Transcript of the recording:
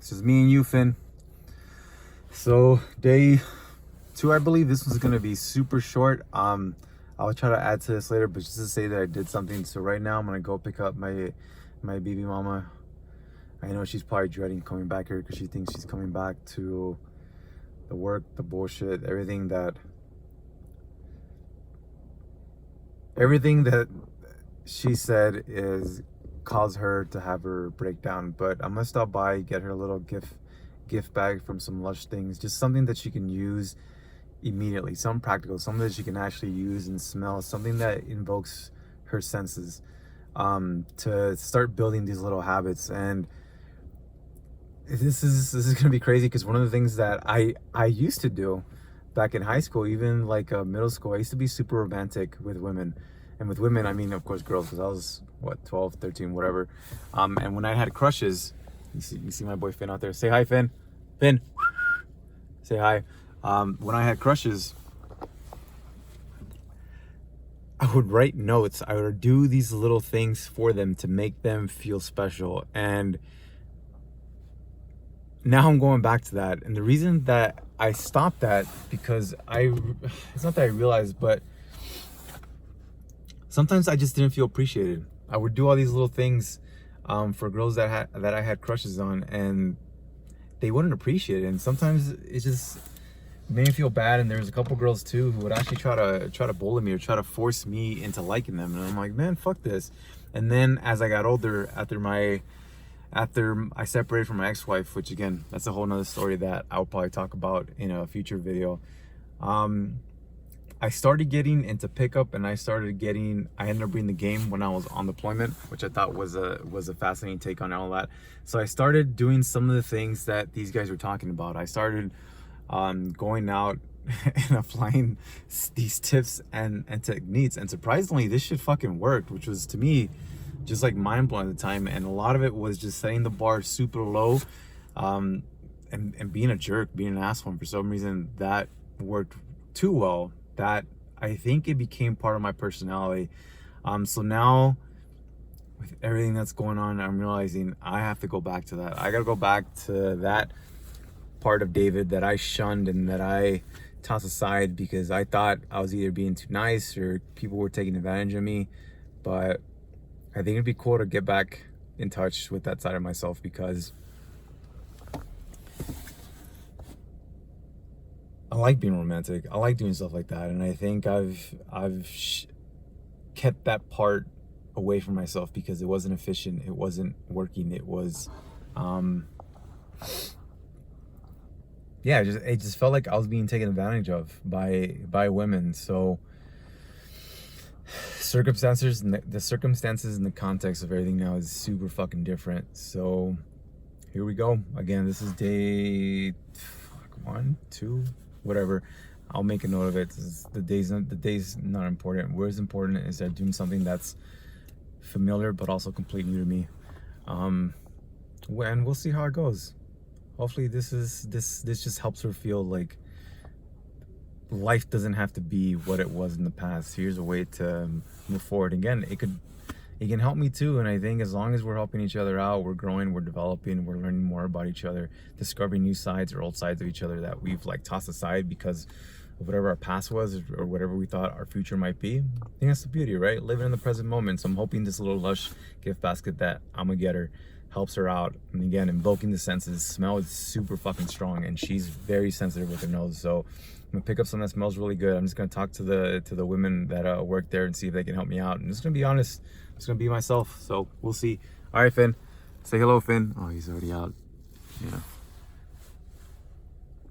It's just me and you, Finn. So day 2, I believe this one's gonna be super short. I'll try to add to this later, but just to say that I did something. So right now I'm gonna go pick up my baby mama. I know she's probably dreading coming back here because she thinks she's coming back to the work, the bullshit, everything that she said is cause her to have her breakdown. But I'm gonna stop by, get her a little gift bag from some Lush things, just something that she can use immediately, something practical, something that she can actually use and smell, something that invokes her senses, to start building these little habits. And this is gonna be crazy because one of the things that I used to do back in high school, even like middle school, I used to be super romantic with women. And with women, I mean, of course, girls, because I was, what, 12, 13, whatever. And when I had crushes, you see my boy Finn out there. Say hi, Finn. Finn. Say hi. When I had crushes, I would write notes. I would do these little things for them to make them feel special. And now I'm going back to that. And the reason that I stopped that, because it's not that I realized, but sometimes I just didn't feel appreciated. I would do all these little things for girls that I had crushes on, and they wouldn't appreciate it. And sometimes it just made me feel bad. And there's a couple girls too who would actually try to bully me or try to force me into liking them. And I'm like, man, fuck this. And then as I got older, after I separated from my ex-wife, which again, that's a whole nother story that I'll probably talk about in a future video. I started getting into pickup, and I ended up being the game when I was on deployment, which I thought was a fascinating take on all that. So I started doing some of the things that these guys were talking about. I started going out and applying these tips and techniques, and surprisingly, this shit fucking worked, which was, to me, just like mind-blowing at the time. And a lot of it was just setting the bar super low, and being a jerk, being an asshole. And for some reason that worked too well, that I think it became part of my personality. So now with everything that's going on, I'm realizing I have to go back to that. I gotta go back to that part of David that I shunned and that I tossed aside because I thought I was either being too nice or people were taking advantage of me. But I think it'd be cool to get back in touch with that side of myself, because I like being romantic. I like doing stuff like that, and I think I've kept that part away from myself because it wasn't efficient. It wasn't working. It was, yeah, it just felt like I was being taken advantage of by women. So the circumstances and the context of everything now is super fucking different. So here we go again. This is day 1, 2, whatever. I'll make a note of it. The day's not important. What is important is that doing something that's familiar but also completely new to me. And we'll see how it goes. Hopefully this just helps her feel like life doesn't have to be what it was in the past. Here's a way to move forward. Again, it can help me too. And I think as long as we're helping each other out, we're growing, we're developing, we're learning more about each other, discovering new sides or old sides of each other that we've like tossed aside because of whatever our past was or whatever we thought our future might be. I think that's the beauty, right? Living in the present moment. So I'm hoping this little Lush gift basket that I'm gonna get her helps her out. And again, invoking the senses. Smell is super fucking strong, and she's very sensitive with her nose. So I'm gonna pick up something that smells really good. I'm just gonna talk to the women that work there and see if they can help me out. I'm just gonna be honest. I'm just gonna be myself. So we'll see. All right, Finn. Say hello, Finn. Oh, he's already out. Yeah.